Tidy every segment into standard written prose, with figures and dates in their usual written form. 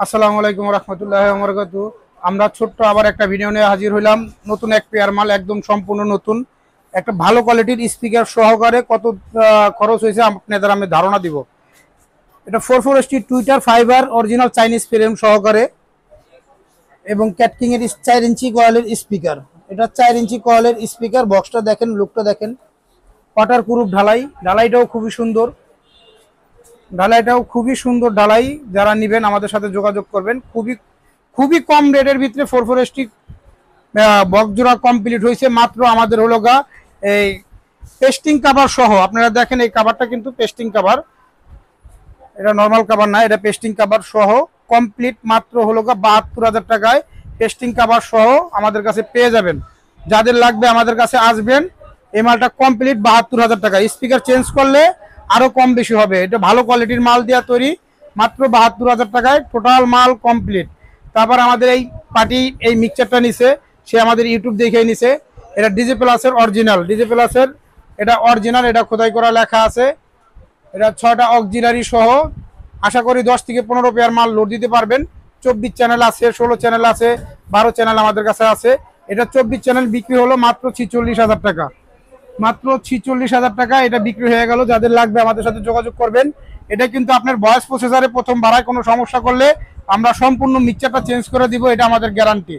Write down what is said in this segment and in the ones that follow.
আসসালামু আলাইকুম রহমতুল্লাহি ওয়া বারাকাতুহু। আমরা ছোট্ট আবার একটা ভিডিও নিয়ে হাজির হইলাম। নতুন এক পেয়ার মাল, একদম সম্পূর্ণ নতুন, একটা ভালো কোয়ালিটির স্পিকার সহকারে। কত খরচ হয়েছে আপনাদের আমি ধারণা দিব। এটা 440 Twitter fibre original Chinese frame সহকারে এবং ক্যাটকিং এর 4 ইঞ্চি কয়েলের স্পিকার। এটা 4 ইঞ্চি কয়েলের স্পিকার। বক্সটা দেখেন, লুকটা দেখেন, ওয়াটার প্রুফ ঢালাই। ঢালাইটাও খুবই সুন্দর, ঢালাই। যারা নেবেন আমাদের সাথে যোগাযোগ করবেন। খুবই খুবই কম রেটের ভিতরে 440 বক্স জোড়া কমপ্লিট হয়েছে। মাত্র আমাদের হলো গা এই পেস্টিং কাভার সহ। আপনারা দেখেন এই কাভারটা কিন্তু পেস্টিং কাভার, এটা নর্মাল কাভার না, এটা পেস্টিং কাভার সহ কমপ্লিট। মাত্র হলো গা 72,000 টাকায় পেস্টিং কাভার সহ আমাদের কাছে পেয়ে যাবেন। যাদের লাগবে আমাদের কাছে আসবেন। এই মালটা কমপ্লিট 72,000 টাকা। স্পিকার চেঞ্জ করলে আরো কম বেশি হবে। এটা ভালো কোয়ালিটির মাল দেওয়া তৈরি, মাত্র 72,000 টাকায় টোটাল মাল কমপ্লিট। তারপর আমাদের এই পার্টি এই মিক্সচারটা নিছে, সে আমাদের ইউটিউব দেখে নিছে। এটা ডিজে প্লাসের অরিজিনাল, ডিজে প্লাসের এটা অরিজিনাল, এটা খোদাই করা লেখা আছে। এটা 6টা অক্সিলারি সহ। আশা করি 10 থেকে 15 পেয়ার মাল লোড দিতে পারবেন। 24 চ্যানেল আছে, 16 চ্যানেল আছে, 12 চ্যানেল আমাদের কাছে আছে। এটা 24 চ্যানেল বিক্রি হলো মাত্র 46,000 টাকা। মাত্র 46,000 টাকা এটা বিক্রি হয়ে গেল। যাদের লাগবে আমাদের সাথে যোগাযোগ করবেন। এটা কিন্তু আপনার ভয়েস প্রসেসরে প্রথম বাড়ায় কোনো সমস্যা করলে আমরা সম্পূর্ণ মিক্সচারটা চেঞ্জ করে দিব। এটা আমাদের গ্যারান্টি,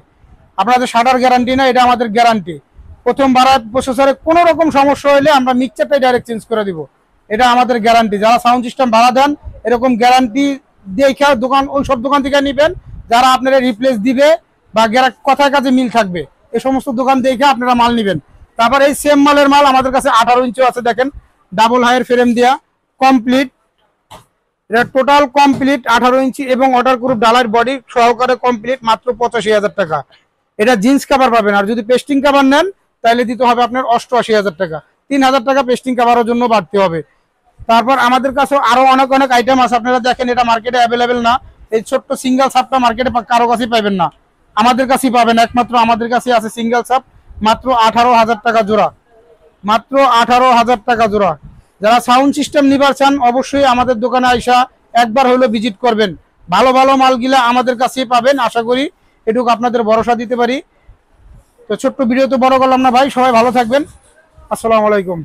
আপনাদের শাটার গ্যারান্টি না, এটা আমাদের গ্যারান্টি। প্রথম বাড়ায় প্রসেসরে কোনো রকম সমস্যা হলে আমরা মিক্সচারটাই ডাইরেক্ট চেঞ্জ করে দিব। এটা আমাদের গ্যারান্টি। যারা সাউন্ড সিস্টেম ভাড়া দেন এরকম গ্যারান্টি দেখে দোকান, ওই সব দোকান থেকে নেবেন যারা আপনারা রিপ্লেস দিবে বা কথার কাছে মিল থাকবে। এই সমস্ত দোকান দেখে আপনারা মাল নেবেন। তারপর এই সেম মালের মাল আমাদের কাছে 18 ইঞ্চি আছে, দেখেন ডাবল হাইয়ের ফ্রেম দেওয়া কমপ্লিট। এটা টোটাল কমপ্লিট 18 ইঞ্চি এবং ওয়াটারপ্রুফ ডালার বডি সহকারে কমপ্লিট, মাত্র 85,000 টাকা। এটা জিন্স কাভার পাবেন। আর যদি পেস্টিং কাভার নেন তাহলে দিতে হবে আপনার 88,000 টাকা। 3,000 টাকা পেস্টিং কাভারের জন্য বাড়তে হবে। তারপর আমাদের কাছে আরো অনেক অনেক আইটেম আছে। আপনারা দেখেন এটা মার্কেটে অ্যাভেলেবেল না। এই ছোট্ট সিঙ্গেল সাপটা মার্কেটে কারো কাছেই পাবেন না, আমাদের কাছেই পাবেন। একমাত্র আমাদের কাছে আছে সিঙ্গেল সাপ, মাত্র 18,000 টাকা জোড়া, মাত্র 18,000 টাকা জোড়া। যারা সাউন্ড সিস্টেম নিবার চান অবশ্যই আমাদের দোকানে আইসা একবার হলো ভিজিট করবেন। ভালো ভালো মালগুলা আমাদের কাছেই পাবেন। আশা করি এটুকু আপনাদের ভরসা দিতে পারি। তো ছোট্ট ভিডিও তো বড় করলাম না ভাই, সবাই ভালো থাকবেন। আসসালামু আলাইকুম।